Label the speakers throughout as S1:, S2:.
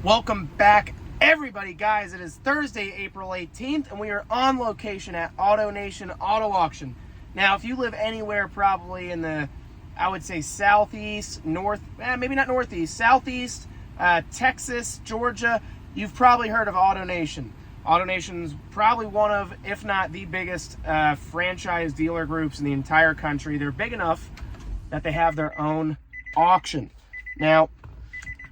S1: Welcome back, everybody, guys. It is Thursday, April 18th, and we are on location at AutoNation Auto Auction. Now, if you live anywhere probably in the, I would say, southeast, maybe not northeast, southeast, Texas, Georgia, you've probably heard of AutoNation. AutoNation's probably one of, if not the biggest franchise dealer groups in the entire country. They're big enough that they have their own auction. Now,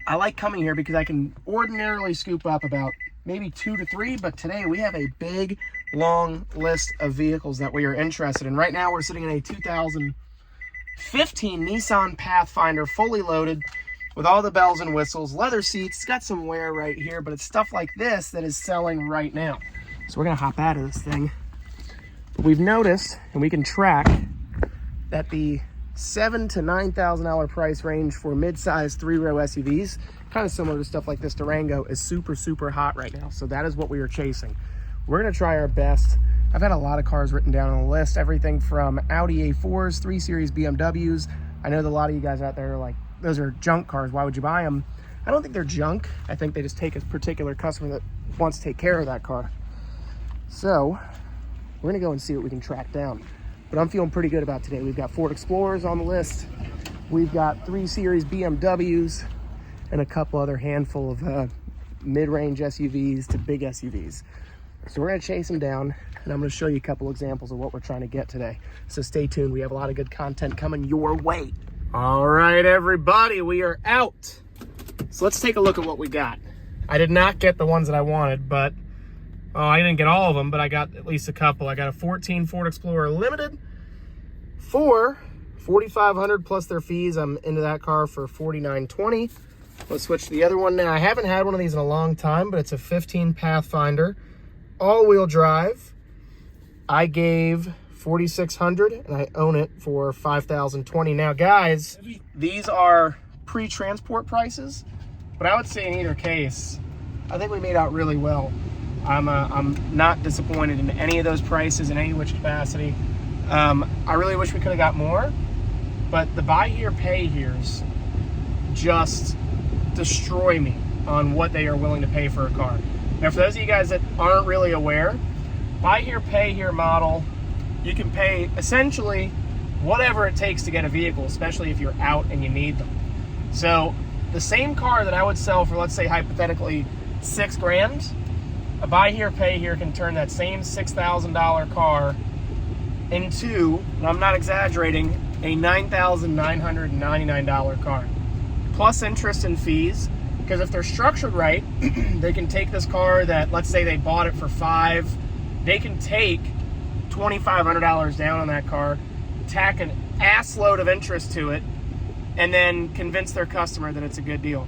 S1: I like coming here because I can ordinarily scoop up about maybe 2 to 3, but today we have a big, long list of vehicles that we are interested in. Right now we're sitting in a 2015 Nissan Pathfinder, fully loaded with all the bells and whistles, leather seats. It's got some wear right here, but it's stuff like this that is selling right now. So we're gonna hop out of this thing. But we've noticed, and we can track, that the $7,000 to $9,000 price range for mid-size 3-row SUVs, kind of similar to stuff like this Durango, is super, super hot right now. So that is what we are chasing. We're gonna try our best. I've had a lot of cars written down on the list, everything from Audi A4s, 3 Series BMWs. I know that a lot of you guys out there are like, those are junk cars, why would you buy them? I don't think they're junk. I think they just take a particular customer that wants to take care of that car. So we're gonna go and see what we can track down. But I'm feeling pretty good about today. We've got Ford Explorers on the list. We've got 3 Series BMWs and a couple other handful of mid-range SUVs to big SUVs. So we're gonna chase them down, and I'm gonna show you a couple examples of what we're trying to get today. So stay tuned. We have a lot of good content coming your way. All right, everybody, we are out. So let's take a look at what we got. I did not get the ones that I wanted, but I didn't get all of them, but I got at least a couple. I got a 14 Ford Explorer Limited for $4,500 plus their fees. I'm into that car for $4,920. Let's switch to the other one now. I haven't had one of these in a long time, but it's a 15 Pathfinder, all-wheel drive. I gave $4,600, and I own it for $5,020. Now, guys, these are pre-transport prices, but I would say in either case, I think we made out really well. I'm not disappointed in any of those prices in any which capacity. I really wish we could have got more, but the buy here, pay here's just destroy me on what they are willing to pay for a car. Now, for those of you guys that aren't really aware, buy here, pay here model, you can pay essentially whatever it takes to get a vehicle, especially if you're out and you need them. So the same car that I would sell for, let's say hypothetically, $6 grand, a buy here, pay here can turn that same $6,000 car into, and I'm not exaggerating, a $9,999 car. Plus interest and fees, because if they're structured right, they can take this car that, let's say they bought it for $5,000, they can take $2,500 down on that car, tack an ass load of interest to it, and then convince their customer that it's a good deal.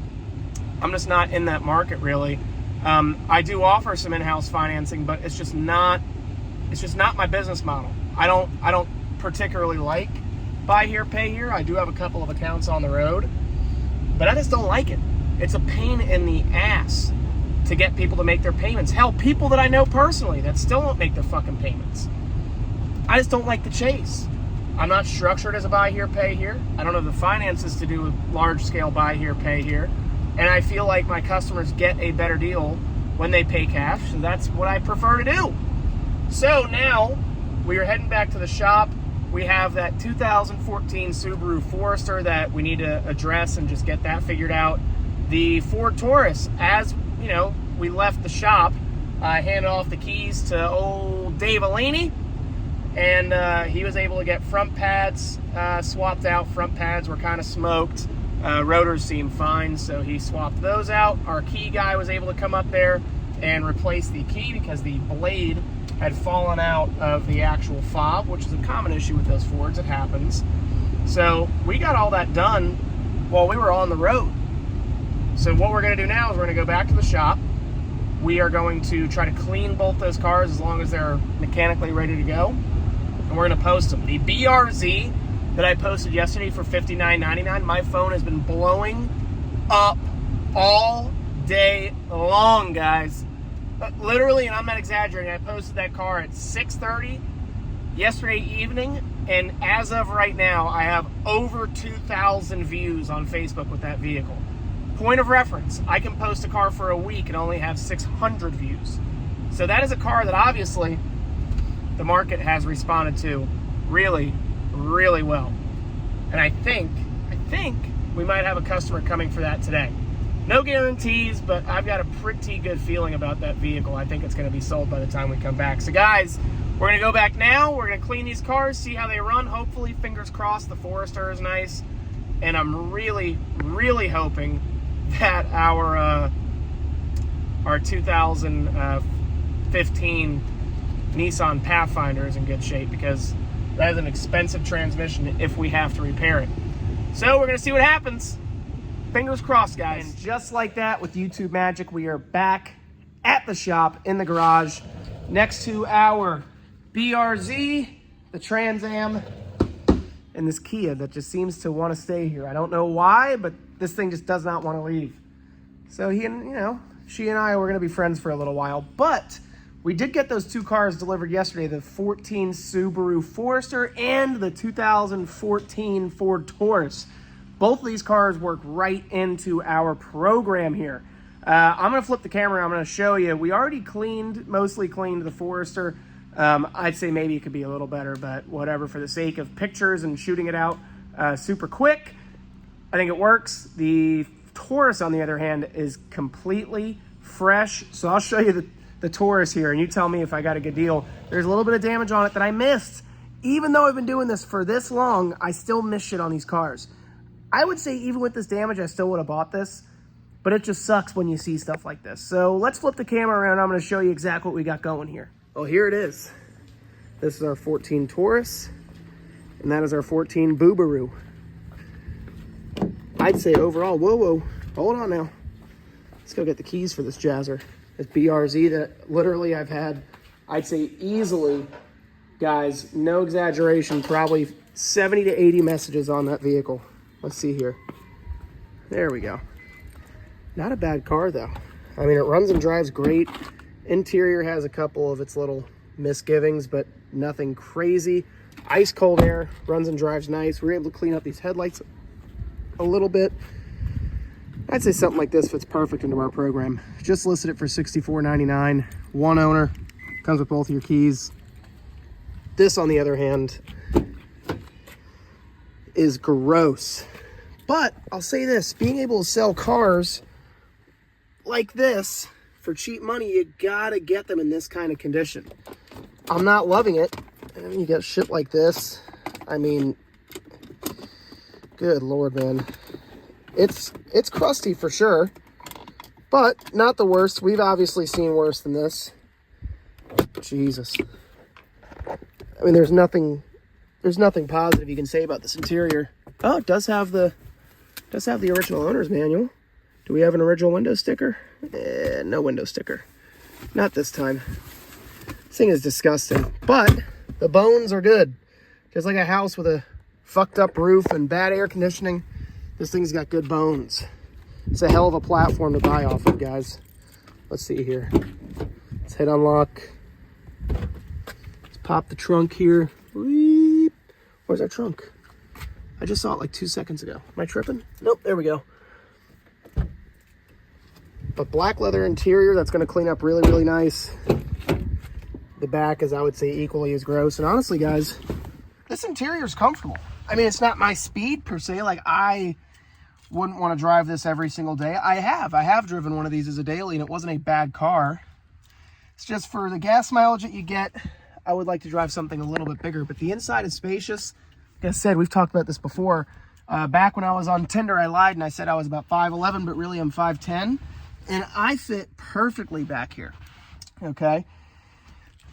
S1: I'm just not in that market really. I do offer some in-house financing, but it's just not my business model. I don't particularly like buy here, pay here. I do have a couple of accounts on the road, but I just don't like it. It's a pain in the ass to get people to make their payments. Hell, people that I know personally that still don't make their fucking payments. I just don't like the chase. I'm not structured as a buy here, pay here. I don't have the finances to do a large scale buy here, pay here. And I feel like my customers get a better deal when they pay cash, so that's what I prefer to do. So now we are heading back to the shop. We have that 2014 Subaru Forester that we need to address and just get that figured out. The Ford Taurus, as you know, we left the shop, I handed off the keys to old Dave Alani, and he was able to get front pads swapped out. Front pads were kind of smoked. Rotors seemed fine, so he swapped those out. Our key guy was able to come up there and replace the key because the blade had fallen out of the actual fob, which is a common issue with those Fords. It happens. So we got all that done while we were on the road. So what we're going to do now is we're going to go back to the shop. We are going to try to clean both those cars as long as they're mechanically ready to go, and we're going to post them. The BRZ that I posted yesterday for $59.99, my phone has been blowing up all day long, guys. Literally, and I'm not exaggerating, I posted that car at 6:30 yesterday evening, and as of right now, I have over 2,000 views on Facebook with that vehicle. point of reference, I can post a car for a week and only have 600 views. So that is a car that obviously the market has responded to really, really well. And I think we might have a customer coming for that today. No guarantees, but I've got a pretty good feeling about that vehicle. I think it's going to be sold by the time we come back. So guys, we're going to go back now. We're going to clean these cars, see how they run. Hopefully, fingers crossed, the Forester is nice. And I'm really, really hoping that our 2015 Nissan Pathfinder is in good shape, because that is an expensive transmission if we have to repair it. So we're going to see what happens. Fingers crossed, guys. And just like that, with YouTube magic, we are back at the shop in the garage next to our BRZ, the Trans Am, and this Kia that just seems to want to stay here. I don't know why, but this thing just does not want to leave. So she and I were going to be friends for a little while, but we did get those two cars delivered yesterday, the 14 Subaru Forester and the 2014 Ford Taurus. Both of these cars work right into our program here. I'm going to flip the camera. I'm going to show you. We already mostly cleaned the Forester. I'd say maybe it could be a little better, but whatever, for the sake of pictures and shooting it out super quick, I think it works. The Taurus, on the other hand, is completely fresh. So I'll show you the Taurus here, and you tell me if I got a good deal. There's a little bit of damage on it that I missed. Even though I've been doing this for this long, I still miss shit on these cars. I would say even with this damage, I still would have bought this, but it just sucks when you see stuff like this. So let's flip the camera around. I'm going to show you exactly what we got going here. Oh, here it is. This is our 14 Taurus, and that is our 14 Boobaroo. I'd say overall, whoa, hold on now. Let's go get the keys for this Jazzer. This BRZ that literally I've had, I'd say easily, guys, no exaggeration, probably 70 to 80 messages on that vehicle. Let's see here. There we go. Not a bad car, though. I mean, it runs and drives great. Interior has a couple of its little misgivings, but nothing crazy. Ice cold air, runs and drives nice. We were able to clean up these headlights a little bit. I'd say something like this fits perfect into our program. Just listed it for $64.99. One owner. Comes with both of your keys. This, on the other hand, is gross. But I'll say this, being able to sell cars like this for cheap money, you gotta get them in this kind of condition. I'm not loving it. And you get shit like this. I mean, good Lord, man. It's crusty for sure, but not the worst. We've obviously seen worse than this. Jesus. I mean, there's nothing positive you can say about this interior. Oh, it does have the original owner's manual. Do we have an original window sticker? No window sticker. Not this time. This thing is disgusting, but the bones are good. Just like a house with a fucked up roof and bad air conditioning, this thing's got good bones. It's a hell of a platform to buy off of, guys. Let's see here. Let's hit unlock. Let's pop the trunk here. Where's our trunk? I just saw it like 2 seconds ago. Am I tripping? Nope, there we go. But black leather interior, that's going to clean up really, really nice. The back is, I would say, equally as gross. And honestly, guys, this interior is comfortable. I mean, it's not my speed per se. Like, I wouldn't want to drive this every single day. I have driven one of these as a daily, and it wasn't a bad car. It's just for the gas mileage that you get, I would like to drive something a little bit bigger. But the inside is spacious. Like I said, we've talked about this before. Back when I was on Tinder, I lied and I said I was about 5'11", but really I'm 5'10". And I fit perfectly back here. Okay?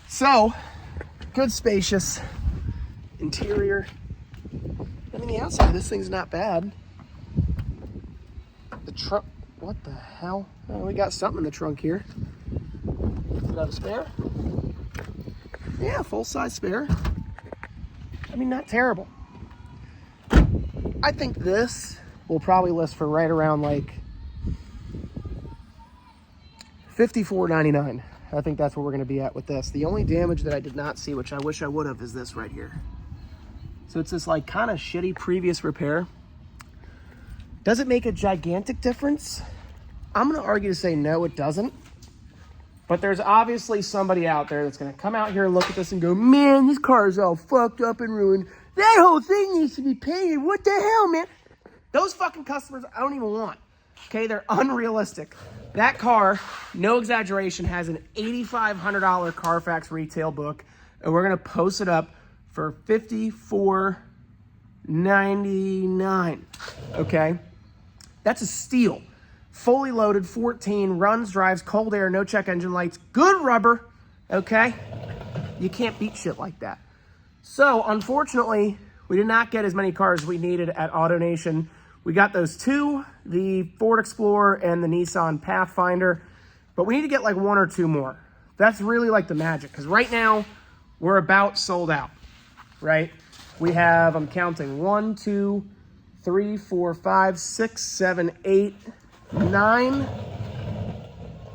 S1: So, good spacious interior. I mean, the outside of this thing's not bad. The trunk, what the hell? Oh, we got something in the trunk here. Is that a spare? Yeah, full-size spare. I mean, not terrible. I think this will probably list for right around like $54.99. I think that's where we're going to be at with this. The only damage that I did not see, which I wish I would have, is this right here. So it's this like kind of shitty previous repair. Does it make a gigantic difference? I'm going to argue to say no, it doesn't. But there's obviously somebody out there that's going to come out here and look at this and go, man, this car is all fucked up and ruined. That whole thing needs to be painted. What the hell, man? Those fucking customers I don't even want. Okay, they're unrealistic. That car, no exaggeration, has an $8,500 Carfax retail book, and we're going to post it up for $54.99. Okay? That's a steal. Fully loaded, 14, runs, drives, cold air, no check engine lights, good rubber, okay? You can't beat shit like that. So, unfortunately, we did not get as many cars as we needed at AutoNation. We got those two, the Ford Explorer and the Nissan Pathfinder, but we need to get like one or two more. That's really like the magic, because right now, we're about sold out, right? We have, I'm counting, 1, 2, 3, 4, 5, 6, 7, 8, 9,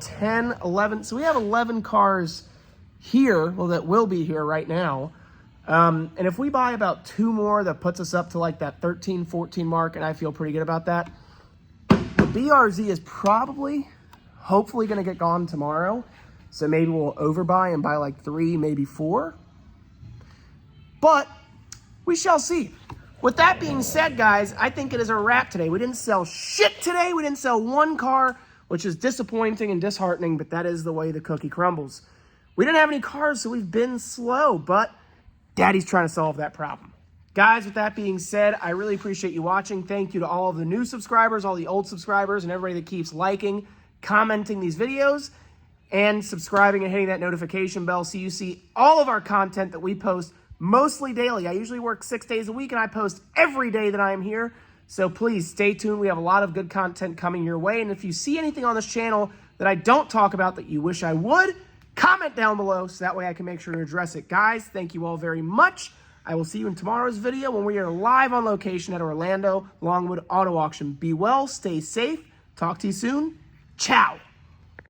S1: 10, 11. So we have 11 cars here, well, that will be here right now. And if we buy about two more, that puts us up to like that 13, 14 mark, and I feel pretty good about that. The BRZ is probably, hopefully going to get gone tomorrow. So maybe we'll overbuy and buy like 3, maybe 4. But we shall see. With that being said, guys, I think it is a wrap today. We didn't sell shit today. We didn't sell one car, which is disappointing and disheartening, but that is the way the cookie crumbles. We didn't have any cars, so we've been slow, but Daddy's trying to solve that problem. Guys, with that being said, I really appreciate you watching. Thank you to all of the new subscribers, all the old subscribers, and everybody that keeps liking, commenting these videos, and subscribing and hitting that notification bell so you see all of our content that we post mostly daily. I usually work 6 days a week, and I post every day that I am here. So please stay tuned. We have a lot of good content coming your way. And if you see anything on this channel that I don't talk about that you wish I would, comment down below so that way I can make sure to address it. Guys, thank you all very much. I will see you in tomorrow's video when we are live on location at Orlando Longwood Auto Auction. Be well, stay safe. Talk to you soon. Ciao.